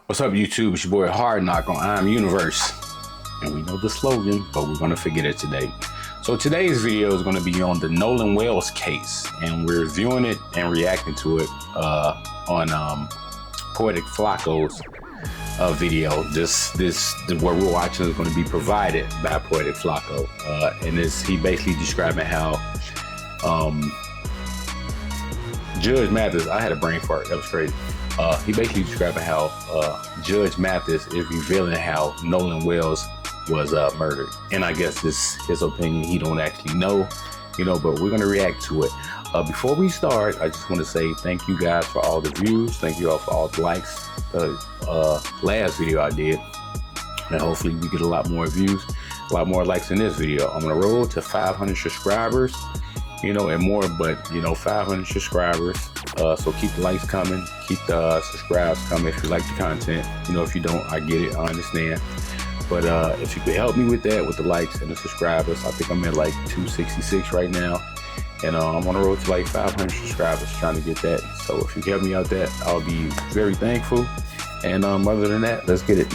What's up, YouTube? It's your boy Hard Knock on I'm Universe. And we know the slogan, but we're going to forget it today. So today's video is going to be on the Noland Wells case. And we're reviewing it and reacting to it on Poetic Flacco's video. This what we're watching is going to be provided by Poetic Flacco. And he basically describing how Judge Mathis, I had a brain fart, that was crazy. He basically describing how Judge Mathis is revealing how Noland Wells was murdered. And I guess this his opinion, he don't actually know, but we're gonna react to it. Before we start, I just want to say thank you guys for all the views. Thank you all for all the likes. Last video I did, and hopefully we get a lot more views, a lot more likes in this video. I'm gonna roll to 500 subscribers, and more, but 500 subscribers. So keep the likes coming, keep the subscribes coming if you like the content. If you don't, I get it, I understand. But if you could help me with that, with the likes and the subscribers, I think I'm at like 266 right now. And I'm on the road to like 500 subscribers, trying to get that. So if you can help me out that, I'll be very thankful. And other than that, let's get it.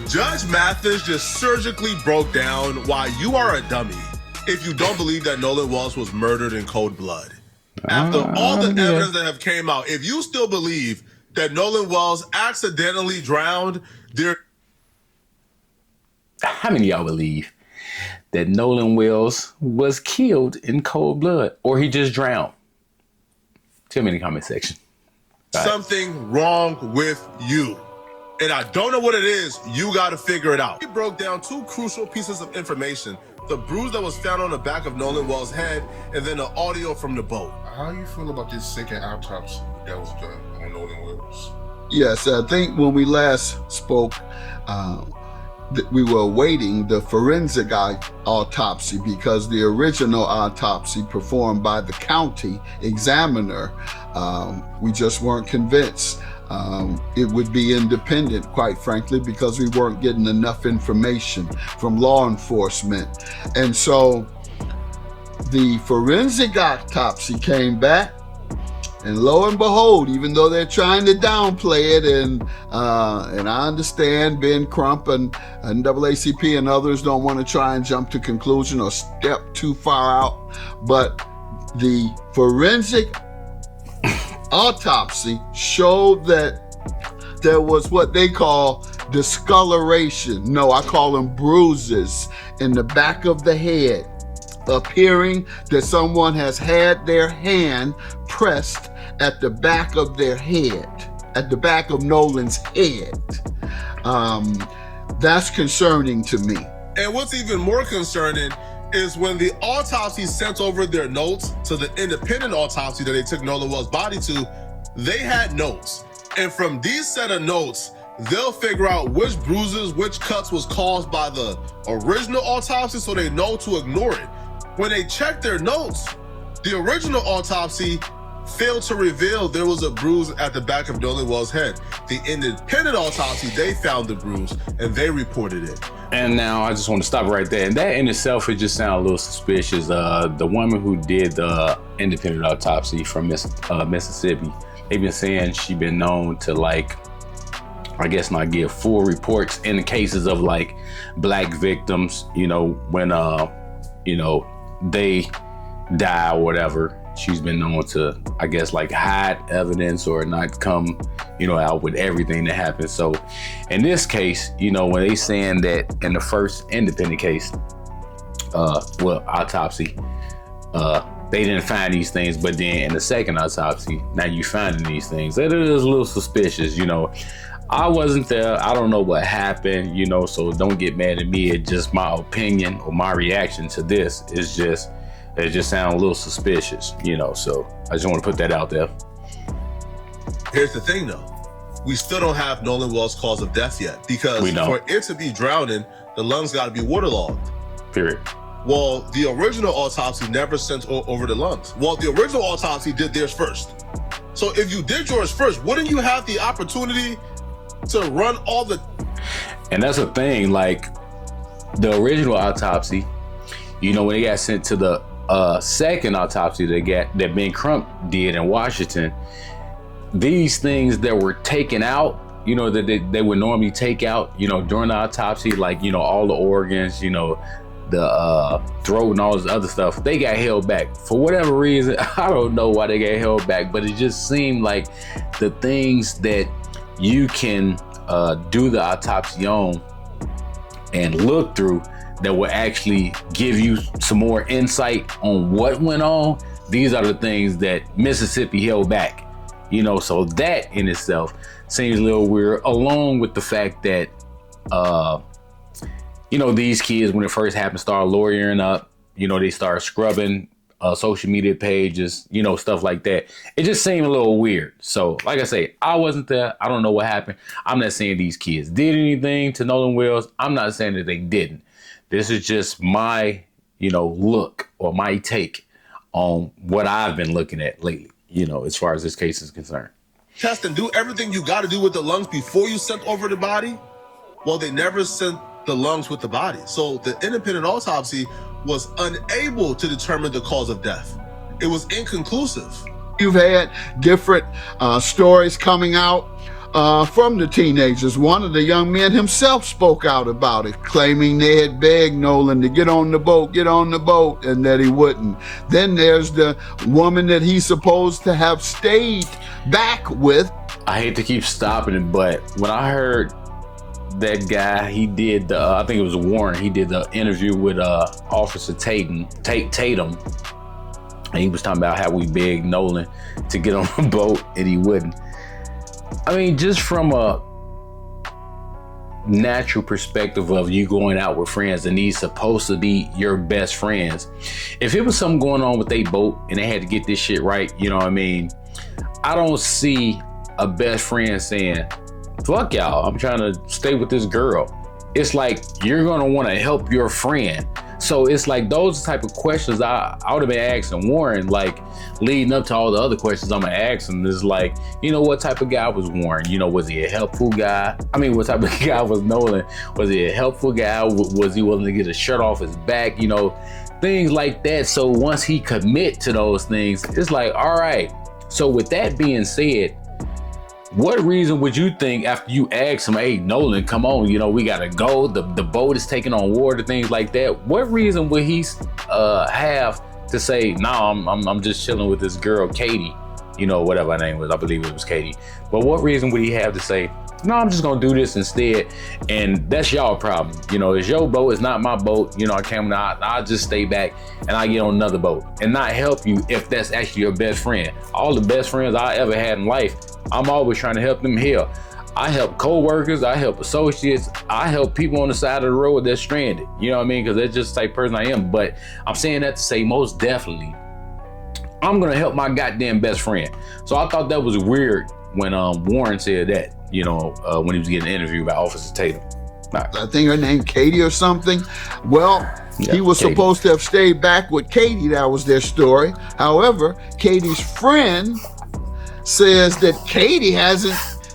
Judge Mathis just surgically broke down why you are a dummy if you don't believe that Noland Wells was murdered in cold blood. After all the evidence that have came out, if you still believe that Noland Wells accidentally drowned, how many of y'all believe that Noland Wells was killed in cold blood, or he just drowned? Tell me in the comment section. Something wrong with you. And I don't know what it is. You got to figure it out. He broke down two crucial pieces of information: the bruise that was found on the back of Noland Wells' head, and then the audio from the boat. How you feel about this second autopsy that was done on Noland Wells? Yes, I think when we last spoke, we were awaiting the forensic autopsy, because the original autopsy performed by the county examiner, we just weren't convinced it would be independent, quite frankly, because we weren't getting enough information from law enforcement. And so the forensic autopsy came back, and lo and behold, even though they're trying to downplay it, and I understand Ben Crump and NAACP and others don't want to try and jump to conclusion or step too far out, but the forensic autopsy showed that there was what they call discoloration. No, I call them bruises in the back of the head, appearing that someone has had their hand pressed at the back of their head, at the back of Noland's head. That's concerning to me. And what's even more concerning is when the autopsy sent over their notes to the independent autopsy that they took Noland Wells' body to, they had notes. And from these set of notes, they'll figure out which bruises, which cuts was caused by the original autopsy, so they know to ignore it. When they checked their notes, the original autopsy failed to reveal there was a bruise at the back of Noland Wells' head. The independent autopsy, they found the bruise and they reported it. And now I just want to stop right there. And that in itself, it just sounds a little suspicious. The woman who did the independent autopsy from Mississippi, they've been saying she been known to, like, I guess not give full reports in the cases of like black victims, when they die or whatever. She's been known to, I guess, like hide evidence or not come, out with everything that happened. So in this case, when they saying that in the first independent case, autopsy, they didn't find these things, but then in the second autopsy, now you finding these things. That is a little suspicious, I wasn't there. I don't know what happened, so don't get mad at me. It's just my opinion or my reaction to this. It just sounds a little suspicious, so I just want to put that out there. Here's the thing though. We still don't have Noland Wells' cause of death yet, because for it to be drowning, the lungs got to be waterlogged. Period. Well, the original autopsy never sent over the lungs. Well, the original autopsy did theirs first. So if you did yours first, wouldn't you have the opportunity to run all the... And that's the thing, like the original autopsy, when it got sent to the second autopsy that Ben Crump did in Washington, these things that were taken out, you know, that they would normally take out, you know, during the autopsy, like, you know, all the organs, you know, the throat and all this other stuff, they got held back for whatever reason. I don't know why they got held back, but it just seemed like the things that you can do the autopsy on and look through that will actually give you some more insight on what went on. These are the things that Mississippi held back, you know, so that in itself seems a little weird, along with the fact that you know, these kids, when it first happened, started lawyering up. You know, they started scrubbing social media pages, you know, stuff like that. It just seemed a little weird. So, like I say, I wasn't there. I don't know what happened. I'm not saying these kids did anything to Noland Wells. I'm not saying that they didn't. This is just my, you know, look or my take on what I've been looking at lately, you know, as far as this case is concerned. Test and do everything you got to do with the lungs before you sent over the body. Well, they never sent the lungs with the body. So the independent autopsy was unable to determine the cause of death. It was inconclusive. You've had different stories coming out from the teenagers. One of the young men himself spoke out about it, claiming they had begged Noland to get on the boat, and that he wouldn't. Then there's the woman that he's supposed to have stayed back with. I hate to keep stopping it, but when I heard that guy, he did the, I think it was Warren, he did the interview with Officer Tatum, and he was talking about how we begged Noland to get on the boat and he wouldn't. I mean, just from a natural perspective of you going out with friends and these supposed to be your best friends, if it was something going on with their boat and they had to get this shit right, you know what I mean? I don't see a best friend saying, fuck y'all, I'm trying to stay with this girl. It's like you're gonna want to help your friend. So it's like those type of questions I would have been asking Warren, like leading up to all the other questions I'm gonna ask him. Is like, you know, what type of guy was Warren? You know, was he a helpful guy? I mean, what type of guy was Noland? Was he a helpful guy? Was he willing to get his shirt off his back? You know, things like that. So once he commit to those things, it's like, all right. So with that being said, what reason would you think after you ask him, hey, Noland, come on, you know, we gotta go, the boat is taking on water, things like that. What reason would he have to say, no, I'm just chilling with this girl, Katie, you know, whatever her name was, I believe it was Katie. But what reason would he have to say, no, I'm just gonna do this instead, and that's y'all problem. You know, it's your boat, it's not my boat. You know, I'll just stay back and I get on another boat and not help you if that's actually your best friend. All the best friends I ever had in life, I'm always trying to help them heal. I help co-workers, I help associates, I help people on the side of the road that's stranded. You know what I mean? Because that's just the type of person I am. But I'm saying that to say most definitely, I'm gonna help my goddamn best friend. So I thought that was weird when Warren said that, you know, when he was getting interviewed by Officer Tatum. Right. I think her name Katie or something. Well, yeah, he was Katie. Supposed to have stayed back with Katie. That was their story. However, Katie's friend says that Katie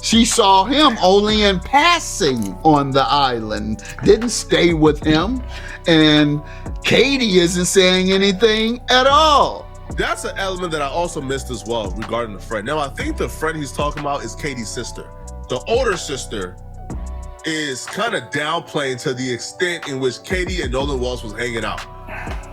she saw him only in passing on the island, didn't stay with him, and Katie isn't saying anything at all. That's an element that I also missed as well regarding the friend. Now, I think the friend he's talking about is Katie's sister. The older sister is kind of downplaying to the extent in which Katie and Noland Wells was hanging out.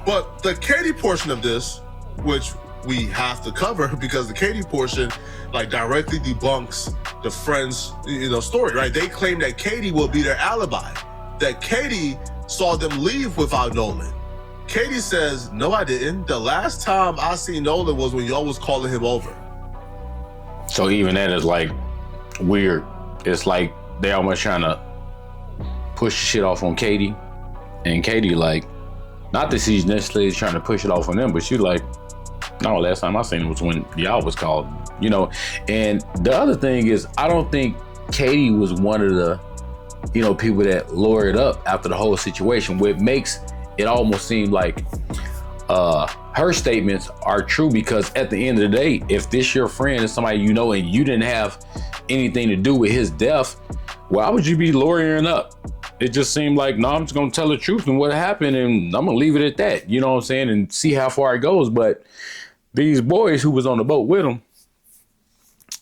But the Katie portion of this, which we have to cover because the Katie portion like directly debunks the friend's, you know, story, right? They claim that Katie will be their alibi, that Katie saw them leave without Noland. Katie says, no, I didn't. The last time I seen Noland was when y'all was calling him over. So even that is like weird. It's like they almost trying to push shit off on Katie, and Katie like, not that she's necessarily trying to push it off on them, but she like, no, last time I seen him was when y'all was called, you know. And the other thing is, I don't think Katie was one of the, you know, people that lawyered up after the whole situation, which makes it almost seem like her statements are true, because at the end of the day, if this your friend is somebody you know and you didn't have anything to do with his death, why would you be lawyering up? It just seemed like, no, I'm just gonna tell the truth and what happened, and I'm gonna leave it at that, you know what I'm saying, and see how far it goes. But these boys who was on the boat with him,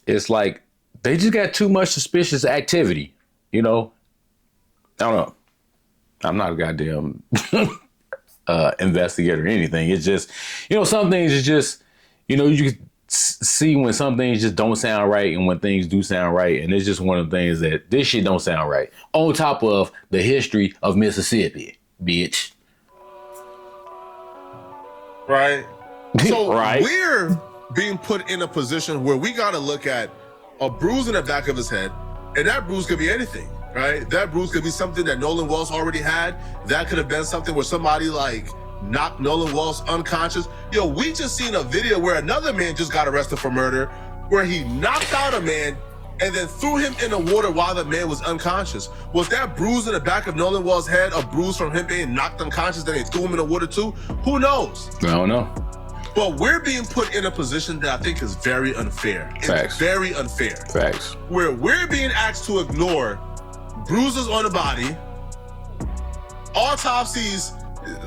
it's like they just got too much suspicious activity. You know, I don't know. I'm not a goddamn investigator or anything. It's just, you know, some things is just, you know, you can see when some things just don't sound right and when things do sound right. And it's just one of the things that this shit don't sound right. On top of the history of Mississippi, bitch. Right. So Right. we're being put in a position where we got to look at a bruise in the back of his head, and that bruise could be anything, right? That bruise could be something that Noland Wells already had. That could have been something where somebody like knocked Noland Wells unconscious. Yo, we just seen a video where another man just got arrested for murder, where he knocked out a man and then threw him in the water while the man was unconscious. Was that bruise in the back of Noland Wells' head a bruise from him being knocked unconscious, then they threw him in the water too? Who knows? I don't know. But we're being put in a position that I think is very unfair. It's Facts. very unfair. Facts. Where we're being asked to ignore bruises on the body, autopsies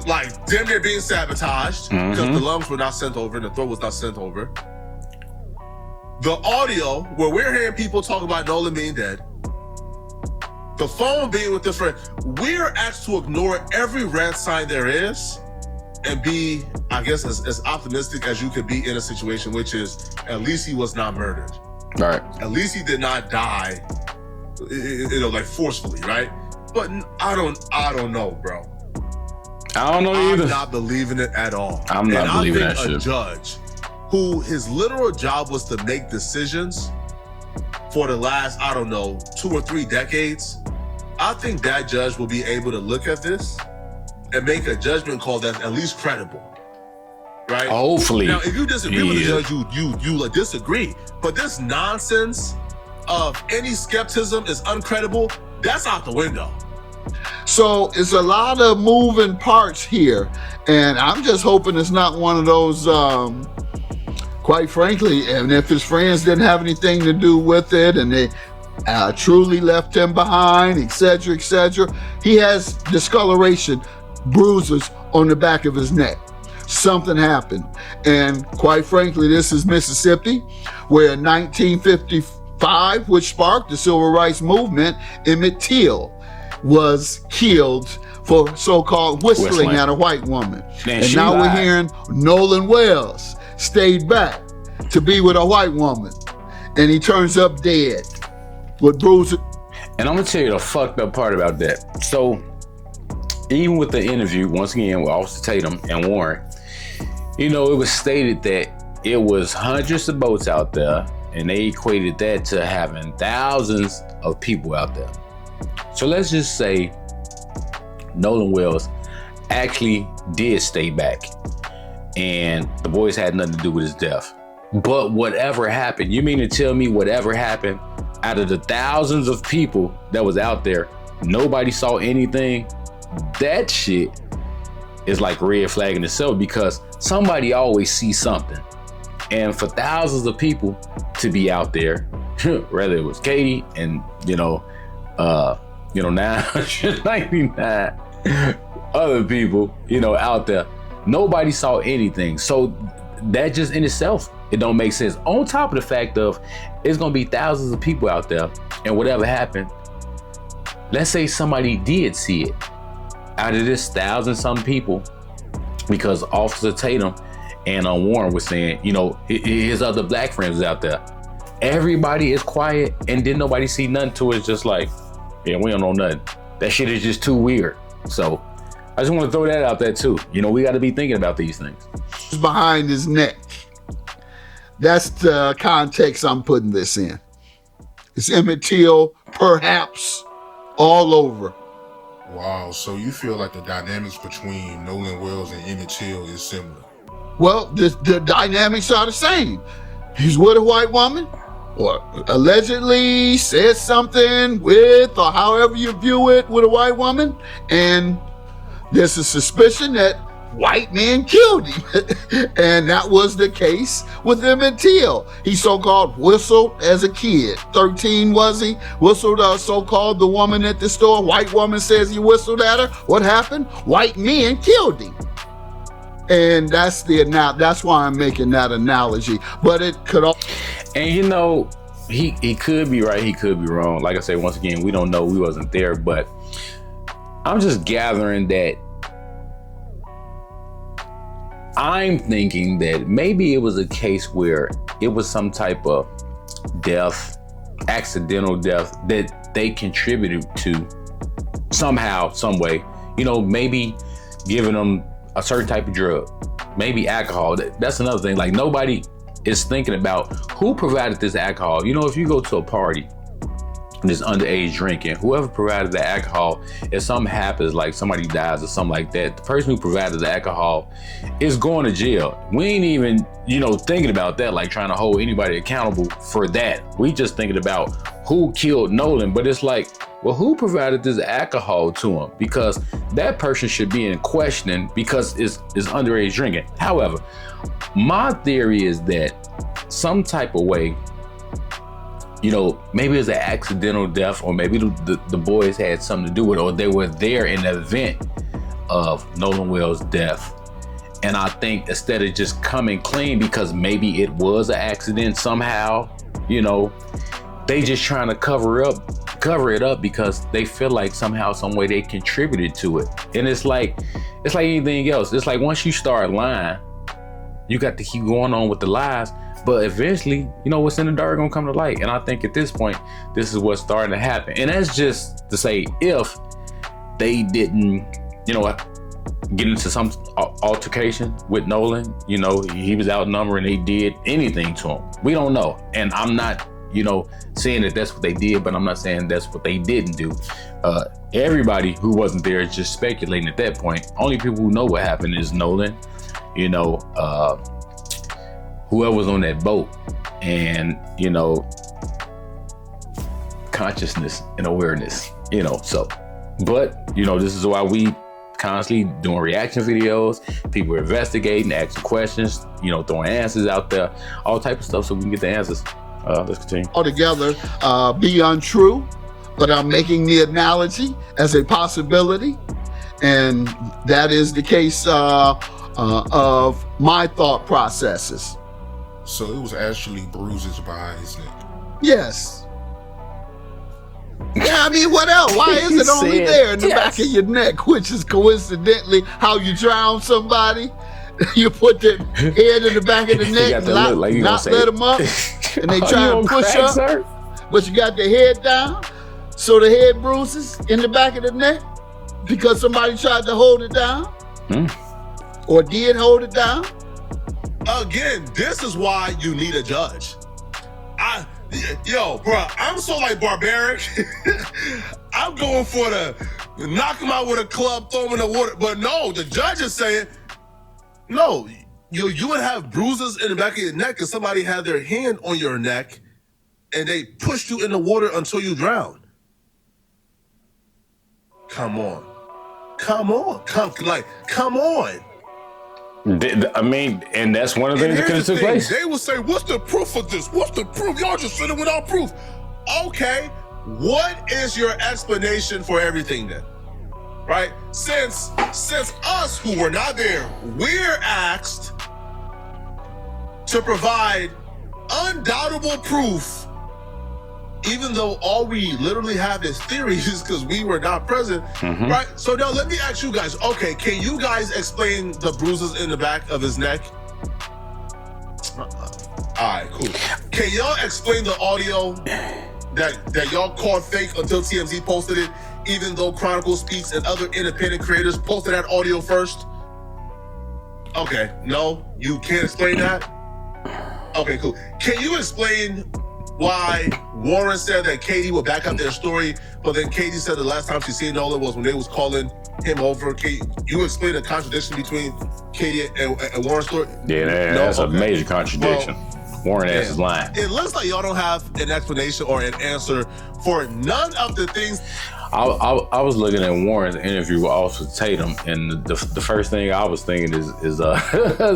like damn near being sabotaged because the lungs were not sent over and the throat was not sent over. The audio where we're hearing people talk about Nolan being dead, the phone being with this friend, we're asked to ignore every red sign there is and be, I guess, as optimistic as you could be in a situation, which is at least he was not murdered. Right. At least he did not die, you know, like forcefully, right? But I don't know, bro. I don't know either. I'm not believing it at all. I'm not believing that shit. A judge who his literal job was to make decisions for the last, I don't know, 2 or 3 decades, I think that judge will be able to look at this and make a judgment call that's at least credible, right? Hopefully. Now, if you disagree with the judge, you like disagree. But this nonsense of any skepticism is uncredible, that's out the window. So it's a lot of moving parts here, and I'm just hoping it's not one of those, quite frankly, and if his friends didn't have anything to do with it and they truly left him behind, etc., etc., he has discoloration, bruises on the back of his neck. Something happened. And quite frankly, this is Mississippi, where in 1955, which sparked the civil rights movement, Emmett Till was killed for so-called whistling at a white woman. Man, and now lied. we're hearing Noland Wells stayed back to be with a white woman, and he turns up dead with bruises. And I'm gonna tell you the fucked up part about that. So even with the interview, once again, with Officer Tatum and Warren, you know, it was stated that it was hundreds of boats out there, and they equated that to having thousands of people out there. So let's just say Noland Wells actually did stay back, and the boys had nothing to do with his death. But whatever happened, you mean to tell me whatever happened, out of the thousands of people that was out there, nobody saw anything? That shit is like red flag in itself, because somebody always sees something. And for thousands of people to be out there, whether it was Katie and, 999 other people, out there, nobody saw anything. So that just in itself, it don't make sense. On top of the fact of it's gonna be thousands of people out there, and whatever happened, let's say somebody did see it. Out of this 1,000-some people, because Officer Tatum and Warren was saying, his other black friends was out there. Everybody is quiet, and didn't nobody see nothing to it. It's just like, yeah, we don't know nothing. That shit is just too weird. So I just want to throw that out there too. We got to be thinking about these things. Behind his neck. That's the context I'm putting this in. It's Emmett Till, perhaps, all over. Wow, so you feel like the dynamics between Noland Wells and Emmett Till is similar? Well, the dynamics are the same. He's with a white woman, or allegedly said something with, or however you view it, with a white woman, and there's a suspicion that white men killed him. And that was the case with Emmett Till. He so-called whistled as a kid. 13 was he? Whistled so-called the woman at the store. White woman says he whistled at her. What happened? White men killed him. And that's why I'm making that analogy. But it could all... And he could be right, he could be wrong. Like I say, once again, we don't know, we wasn't there, but I'm just gathering that I'm thinking that maybe it was a case where it was some type of death, accidental death that they contributed to somehow, some way. You know, maybe giving them a certain type of drug, maybe alcohol. That's another thing. Like, nobody is thinking about who provided this alcohol. You know, if you go to a party and there's underage drinking, whoever provided the alcohol, if something happens, like somebody dies or something like that, the person who provided the alcohol is going to jail. We ain't even, you know, thinking about that, like trying to hold anybody accountable for that. We just thinking about who killed Noland. But it's like, well, who provided this alcohol to him? Because that person should be in questioning because it's underage drinking. However, my theory is that some type of way, you know, maybe it's an accidental death, or maybe the boys had something to do with it, or they were there in the event of Noland Wells' death. And I think instead of just coming clean because maybe it was an accident somehow, you know, they just trying to cover it up because they feel like somehow, some way they contributed to it. And it's like anything else. It's like once you start lying, you got to keep going on with the lies, but eventually, you know, what's in the dark gonna come to light. And I think at this point, this is what's starting to happen. And that's just to say, if they didn't, you know, get into some altercation with Noland, you know, he was outnumbered and they did anything to him. We don't know. And I'm not, you know, saying that that's what they did, but I'm not saying that's what they didn't do. Everybody who wasn't there is just speculating at that point. Only people who know what happened is Noland, you know, whoever was on that boat, and, you know, consciousness and awareness, you know. So, but, you know, this is why we constantly doing reaction videos, people investigating, asking questions, you know, throwing answers out there, all type of stuff so we can get the answers. Let's continue. Altogether be untrue, but I'm making the analogy as a possibility, and that is the case of my thought processes. So it was actually bruises behind his neck. Yes. Yeah, I mean, what else? Why is it only there in the back of your neck, which is coincidentally how you drown somebody? You put the head in the back of the neck and not let them up, and they try to push up, sir? But you got the head down, so the head bruises in the back of the neck because somebody tried to hold it down or did hold it down. Again, this is why you need a judge. Yo, bro, I'm so like barbaric. I'm going for the knock him out with a club, throw him in the water. But no, the judge is saying, no, you would have bruises in the back of your neck because somebody had their hand on your neck and they pushed you in the water until you drowned. Come on. Come on. Come on. I mean, and that's one of the things that could have took place. They will say, what's the proof of this? What's the proof? Y'all just said it without proof. Okay, what is your explanation for everything then? Right? Since us who were not there, we're asked to provide undoubtable proof, even though all we literally have is theories because we were not present, right? So now let me ask you guys, okay, can you guys explain the bruises in the back of his neck? All right, cool. Can y'all explain the audio that y'all called fake until TMZ posted it, even though Chronicle Speaks and other independent creators posted that audio first? Okay, no, you can't explain that? Okay, cool. Can you explain why Warren said that Katie would back up their story, but then Katie said the last time she seen Noland was when they was calling him over? You explain the contradiction between Katie and Warren's story? Yeah, that's a major contradiction. Well, Warren ass is lying. It looks like y'all don't have an explanation or an answer for none of the things. I was looking at Warren's interview with Officer Tatum, and the first thing I was thinking is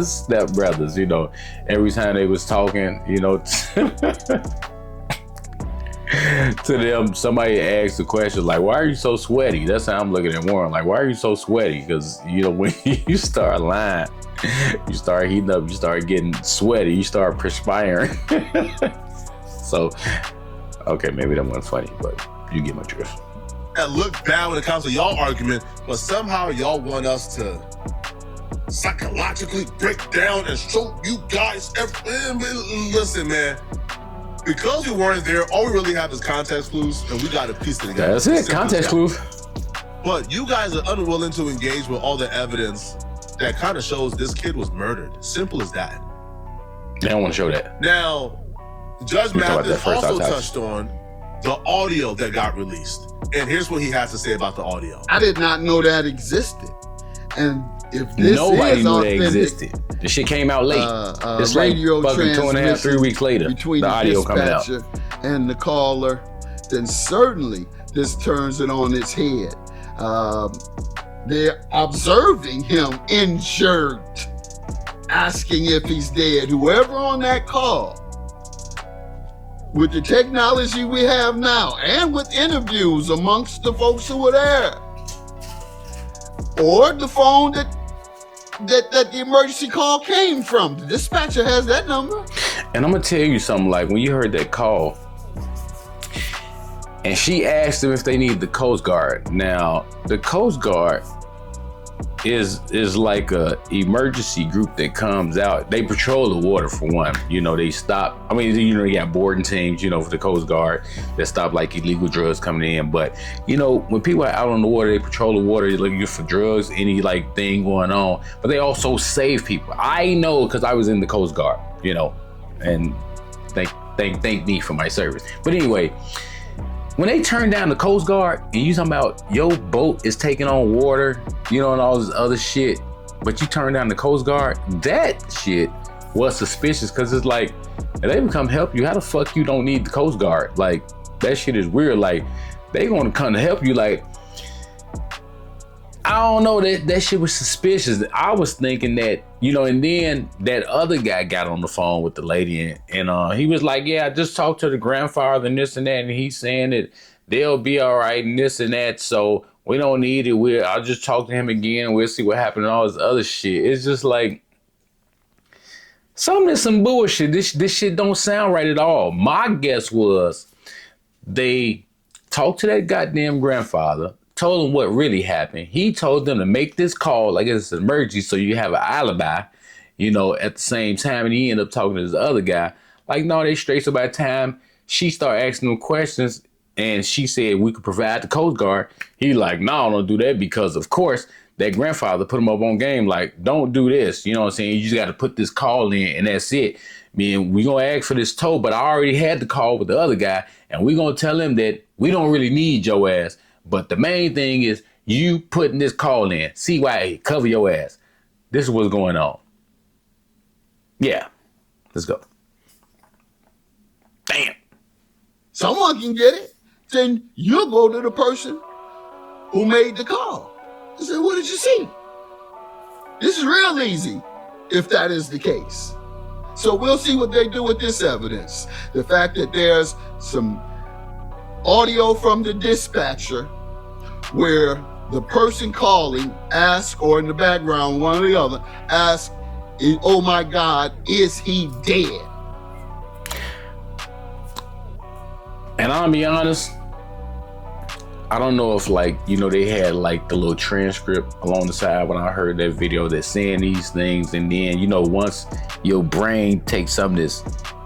Step Brothers. You know, every time they was talking, you know, to them, somebody asked the question like, "Why are you so sweaty?" That's how I'm looking at Warren. Like, why are you so sweaty? Because, you know, when you start lying, you start heating up, you start getting sweaty, you start perspiring. So So, okay, maybe that wasn't funny, but you get my drift. And look bad when it comes to y'all argument, but somehow y'all want us to psychologically break down and show you guys listen, man. Because we weren't there, all we really have is context clues, and we got to piece it together. That's it, context clues. But you guys are unwilling to engage with all the evidence that kind of shows this kid was murdered. Simple as that. They don't want to show that. Now, Judge Mathis also touched on the audio that got released. And here's what he has to say about the audio. I did not know that existed. And if this Nobody is knew authentic, that existed. The shit came out late. It's like fucking 2.5, 3 weeks later. Between the audio coming out. And the caller, then certainly this turns it on its head. They're observing him injured, asking if he's dead. Whoever on that call, with the technology we have now, and with interviews amongst the folks who were there, or the phone that the emergency call came from, the dispatcher has that number. And I'm gonna tell you something. Like when you heard that call, and she asked them if they need the Coast Guard. Now, the Coast Guard is like a emergency group that comes out. They patrol the water for one. You know, they stop. I mean, you know, you got boarding teams, you know, for the Coast Guard that stop like illegal drugs coming in. But, you know, when people are out on the water, they patrol the water, they're looking for drugs, any like thing going on. But they also save people. I know because I was in the Coast Guard, you know, and thank me for my service. But anyway, when they turn down the Coast Guard and you talking about your boat is taking on water, you know, and all this other shit, but you turn down the Coast Guard, that shit was suspicious because it's like, if they would come help you, how the fuck you don't need the Coast Guard? Like, that shit is weird. Like, they gonna come to help you. Like, I don't know, that shit was suspicious. I was thinking that, you know, and then that other guy got on the phone with the lady and he was like, yeah, I just talked to the grandfather and this and that, and he's saying that they'll be all right and this and that, so we don't need it. I'll just talk to him again and we'll see what happened and all this other shit. It's just like, some bullshit. This shit don't sound right at all. My guess was they talked to that goddamn grandfather, told him what really happened. He told them to make this call like it's an emergency so you have an alibi, you know, at the same time. And he ended up talking to this other guy. Like, no, they straight. So by the time she started asking them questions and she said we could provide the Coast Guard, he like, no, don't do that, because of course that grandfather put him up on game. Like, don't do this. You know what I'm saying? You just got to put this call in and that's it. I mean, we going to ask for this tow, but I already had the call with the other guy and we going to tell him that we don't really need your ass. But the main thing is you putting this call in. CYA, cover your ass. This is what's going on. Yeah, let's go. Damn. Someone can get it. Then you'll go to the person who made the call and say, what did you see? This is real easy if that is the case. So we'll see what they do with this evidence. The fact that there's some audio from the dispatcher where the person calling asks, or in the background, one or the other, asks, oh my God, is he dead? And I'll be honest, I don't know if, like, you know, they had like the little transcript along the side when I heard that video that's saying these things. And then, you know, once your brain takes some of this,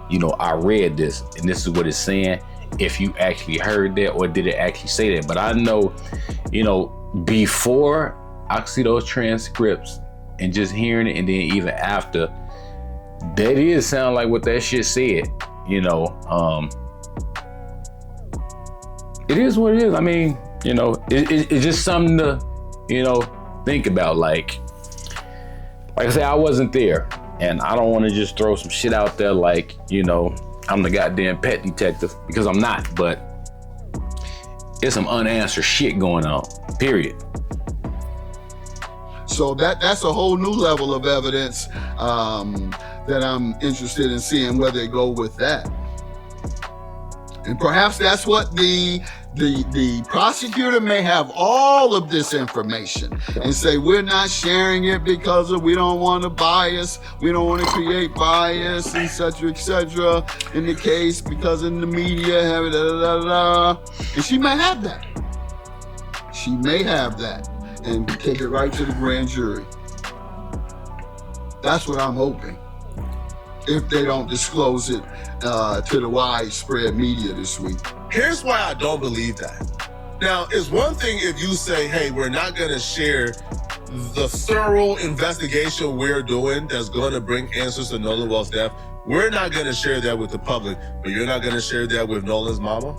you know, I read this and this is what it's saying, if you actually heard that or did it actually say that. But I know, you know, before I see those transcripts and just hearing it, and then even after, that is sound like what that shit said, you know. It is what it is. I mean, you know, it's just something to, you know, think about. Like I said, I wasn't there, and I don't want to just throw some shit out there like, you know, I'm the goddamn pet detective, because I'm not. But there's some unanswered shit going on, period. So that's a whole new level of evidence that I'm interested in seeing where they go with that. And perhaps that's what the The prosecutor may have all of this information and say, we're not sharing it because we don't want to bias, we don't want to create bias, etc., in the case, because in the media, have da, da, da, da. And she may have that. She may have that and take it right to the grand jury. That's what I'm hoping. If they don't disclose it to the widespread media this week. Here's why I don't believe that. Now, it's one thing if you say, hey, we're not going to share the thorough investigation we're doing that's going to bring answers to Noland Wells' death. We're not going to share that with the public, but you're not going to share that with Noland's mama?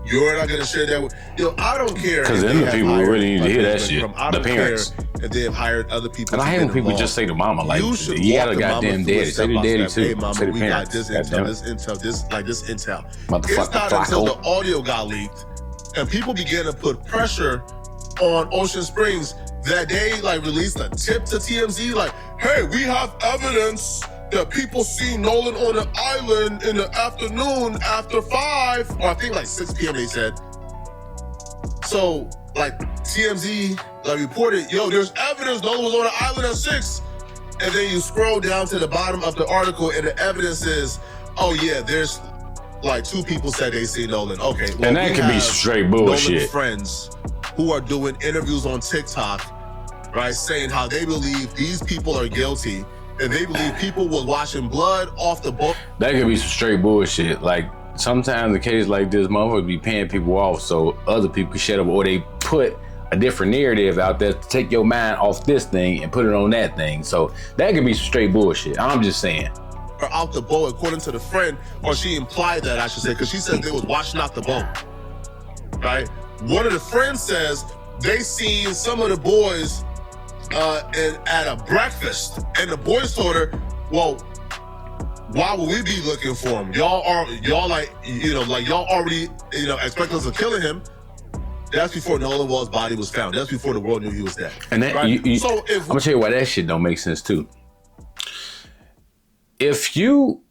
You're not going to share that with... I don't care. Because then the people really need to hear that shit. The parents. If they have hired other people. And I hate when people just say to mama, like, you got a goddamn daddy. Say the daddy too. Hey, mama, say the we parents. got this intel, this intel. Motherfucker, It's not until Flacco. the audio got leaked and people began to put pressure on Ocean Springs that they like released a tip to TMZ like, hey, we have evidence that people see Noland on an island in the afternoon after 5, or I think like 6 p.m. they said. So like TMZ reported, yo, there's evidence Noland was on an island at 6. And then you scroll down to the bottom of the article and the evidence is, oh yeah, there's like 2 people said they see Noland. Okay, well, And that could be have straight bullshit. Noland's friends who are doing interviews on TikTok, right, saying how they believe these people are guilty and they believe people were washing blood off the boat. That could be some straight bullshit. Like, sometimes in cases like this, motherfuckers be paying people off so other people can shut up, or they put a different narrative out there to take your mind off this thing and put it on that thing. So that could be some straight bullshit. I'm just saying. Or out the boat, according to the friend, or she implied that, I should say, because she said they was washing out the boat, right? One of the friends says they seen some of the boys at a breakfast, and the boys told her, well, why would we be looking for him? Y'all already expect us to killing him. That's before Noland Wells' body was found. That's before the world knew he was dead. And that, right? So I'm gonna tell you why that shit don't make sense too. If you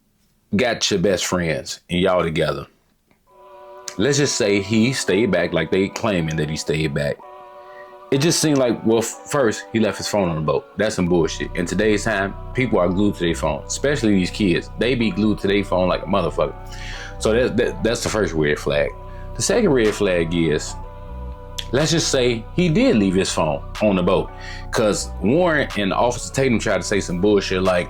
got your best friends and y'all together, let's just say he stayed back, like they claiming that he stayed back. It just seemed like, well, first, he left his phone on the boat. That's some bullshit. In today's time, people are glued to their phone, especially these kids. They be glued to their phone like a motherfucker. So that's the first red flag. The second red flag is, let's just say he did leave his phone on the boat. Because Warren and Officer Tatum tried to say some bullshit like,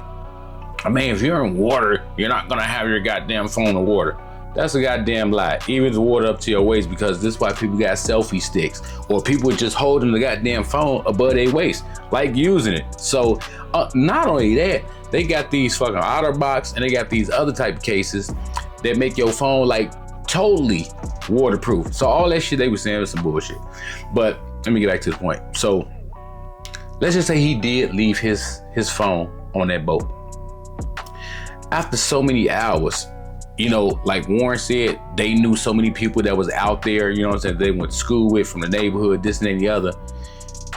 I mean, if you're in water, you're not going to have your goddamn phone in water. That's a goddamn lie. Even the water up to your waist, because this is why people got selfie sticks, or people just holding the goddamn phone above their waist, like using it. So not only that, they got these fucking OtterBox and they got these other type of cases that make your phone like totally waterproof. So all that shit they were saying was some bullshit. But let me get back to the point. So let's just say he did leave his phone on that boat. After so many hours, like Warren said, they knew so many people that was out there, you know what I'm saying, they went to school with from the neighborhood, this and the other.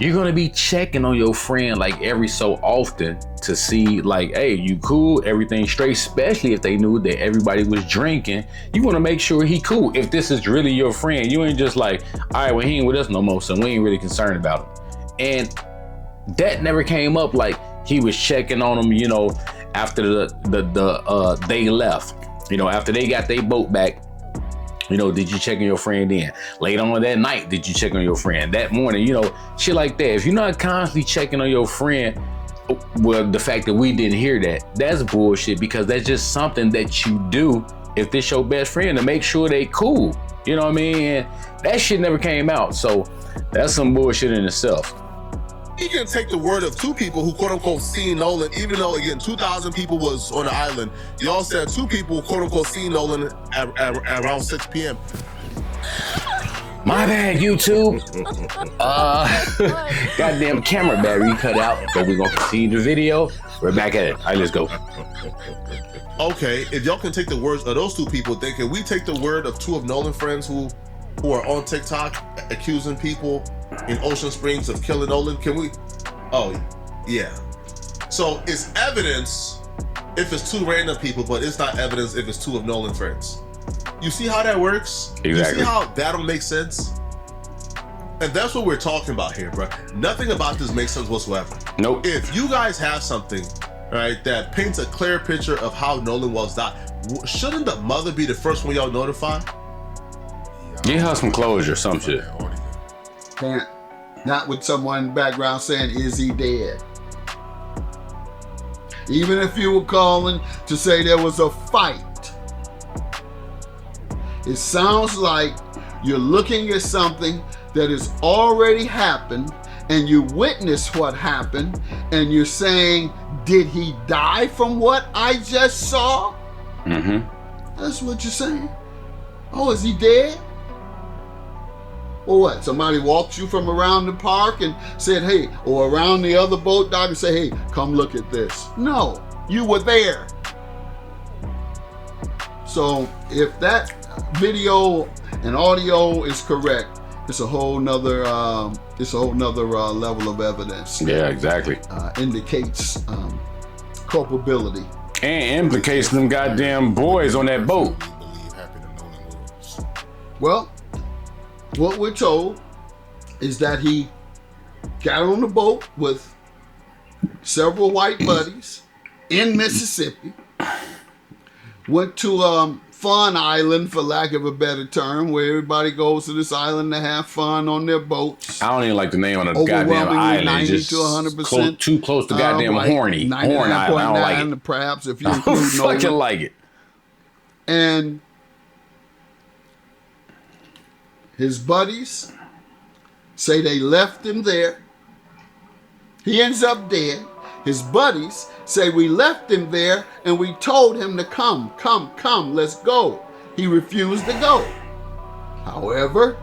You're gonna be checking on your friend like every so often to see like, hey, you cool, everything straight, especially if they knew that everybody was drinking. You wanna make sure he cool. If this is really your friend, you ain't just like, all right, well, he ain't with us no more, so we ain't really concerned about him. And that never came up, like he was checking on him, after they left. After they got their boat back, did you check on your friend then? Later on that night, did you check on your friend? That morning, shit like that. If you're not constantly checking on your friend, well, the fact that we didn't hear that, that's bullshit, because that's just something that you do if this your best friend to make sure they cool. You know what I mean? And that shit never came out. So that's some bullshit in itself. You can take the word of 2 people who quote unquote seen Noland, even though again 2,000 people was on the island. Y'all said 2 people quote unquote seen Noland at around 6 p.m. My bad, YouTube. Goddamn camera battery cut out, but we're gonna continue the video. We're back at it. All right, let's go. Okay, if y'all can take the words of those 2 people, then can we take the word of 2 of Noland's friends who are on TikTok accusing people in Ocean Springs of killing Noland? Can we? Oh, yeah. So it's evidence if it's 2 random people, but it's not evidence if it's 2 of Noland's friends. You see how that works? Exactly. You see how that'll make sense? And that's what we're talking about here, bro. Nothing about this makes sense whatsoever. Nope. If you guys have something, right, that paints a clear picture of how Noland Wells died, shouldn't the mother be the first one y'all notify? Give her some closure, some shit. Can't. Not with someone in the background saying, is he dead? Even if you were calling to say there was a fight, it sounds like you're looking at something that has already happened and you witnessed what happened and you're saying, did he die from what I just saw? Mm-hmm. That's what you're saying. Oh, is he dead? Or what? Somebody walked you from around the park and said, hey, or around the other boat dock and say, hey, come look at this. No, you were there. So if that video and audio is correct, it's a whole nother level of evidence. Yeah, exactly. Indicates culpability. And implicates them goddamn boys on that boat. Well, what we're told is that he got on the boat with several white buddies in Mississippi, went to Fun Island, for lack of a better term, where everybody goes to this island to have fun on their boats. I don't even like the name on the goddamn island. 90 Just to 100%. too close to goddamn Horn Island. I don't like it. Perhaps if you I don't include fucking Noland. like it. And his buddies say they left him there. He ends up dead. His buddies say we left him there and we told him to come, let's go. He refused to go. However,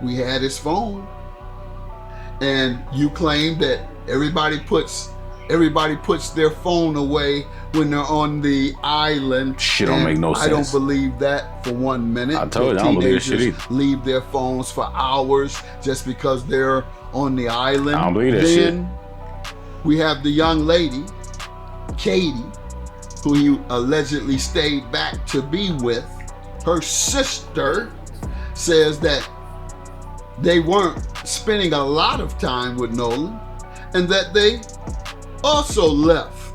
we had his phone. And you claim that everybody puts their phone away when they're on the island. Shit don't make no sense. I don't believe that for 1 minute. I told you, I don't believe that shit either. Leave their phones for hours just because they're on the island. I don't believe that then we have the young lady, Katie, who he allegedly stayed back to be with. Her sister says that they weren't spending a lot of time with Noland and that they also left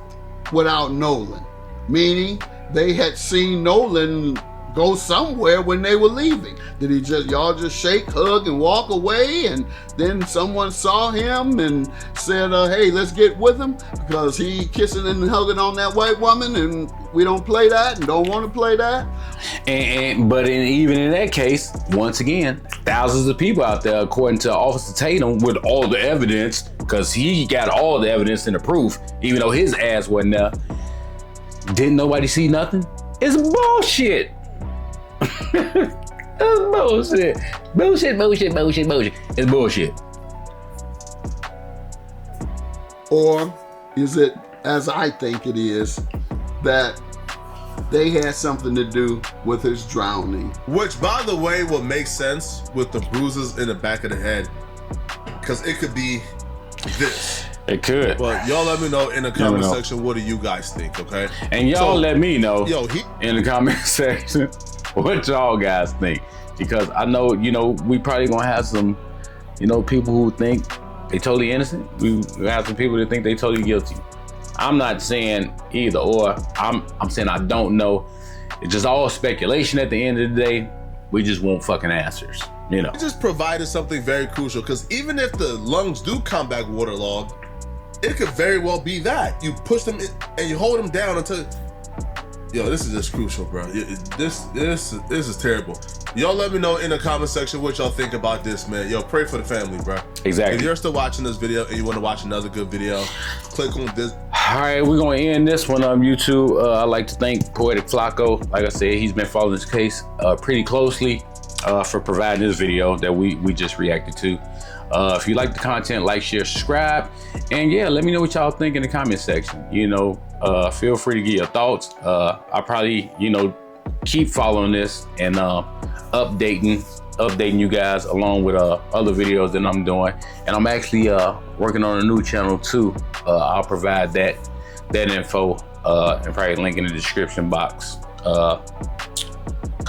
without Noland, meaning they had seen Noland go somewhere when they were leaving. Did he y'all just shake, hug, and walk away, and then someone saw him and said, hey, let's get with him because he kissing and hugging on that white woman and we don't play that and don't want to play that? But even in that case, once again, thousands of people out there, according to Officer Tatum, with all the evidence, because he got all the evidence and the proof, even though his ass wasn't there. Didn't nobody see nothing? It's bullshit. It's bullshit. Bullshit. It's bullshit. Or is it, as I think it is, that they had something to do with his drowning? Which, by the way, will make sense with the bruises in the back of the head, because it could be this. It could. But y'all let me know in the comment section, what do you guys think, okay? And y'all let me know in the comment section what y'all guys think. Because I know, we probably gonna have some, people who think they totally innocent. We have some people that think they totally guilty. I'm not saying either or. I'm saying I don't know. It's just all speculation at the end of the day. We just want fucking answers, You just provided something very crucial, because even if the lungs do come back waterlogged, it could very well be that. You push them in and you hold them down until... Yo, this is just crucial, bro. This is terrible. Y'all let me know in the comment section what y'all think about this, man. Yo, pray for the family, bro. Exactly. If you're still watching this video and you want to watch another good video, click on this. All right, we're going to end this one on YouTube. I'd like to thank Poetic Flacco. Like I said, he's been following this case pretty closely for providing this video that we just reacted to. If you like the content, like, share, subscribe. And yeah, let me know what y'all think in the comment section. Feel free to give your thoughts. I'll probably, keep following this and updating you guys along with other videos that I'm doing. And I'm actually working on a new channel too. I'll provide that info and probably link in the description box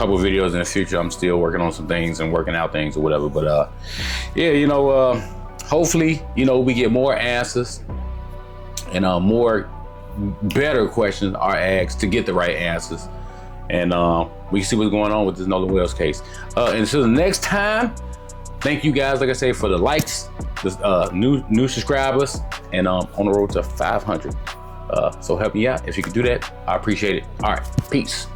couple of videos in the future. I'm still working on some things and working out things or whatever. But yeah, you know, hopefully, you know, we get more answers and better questions are asked to get the right answers. And we can see what's going on with this Noland Wells case. Until the next time, thank you guys, like I say, for the likes, the new subscribers, and on the road to 500. So help me out. If you could do that, I appreciate it. All right, peace.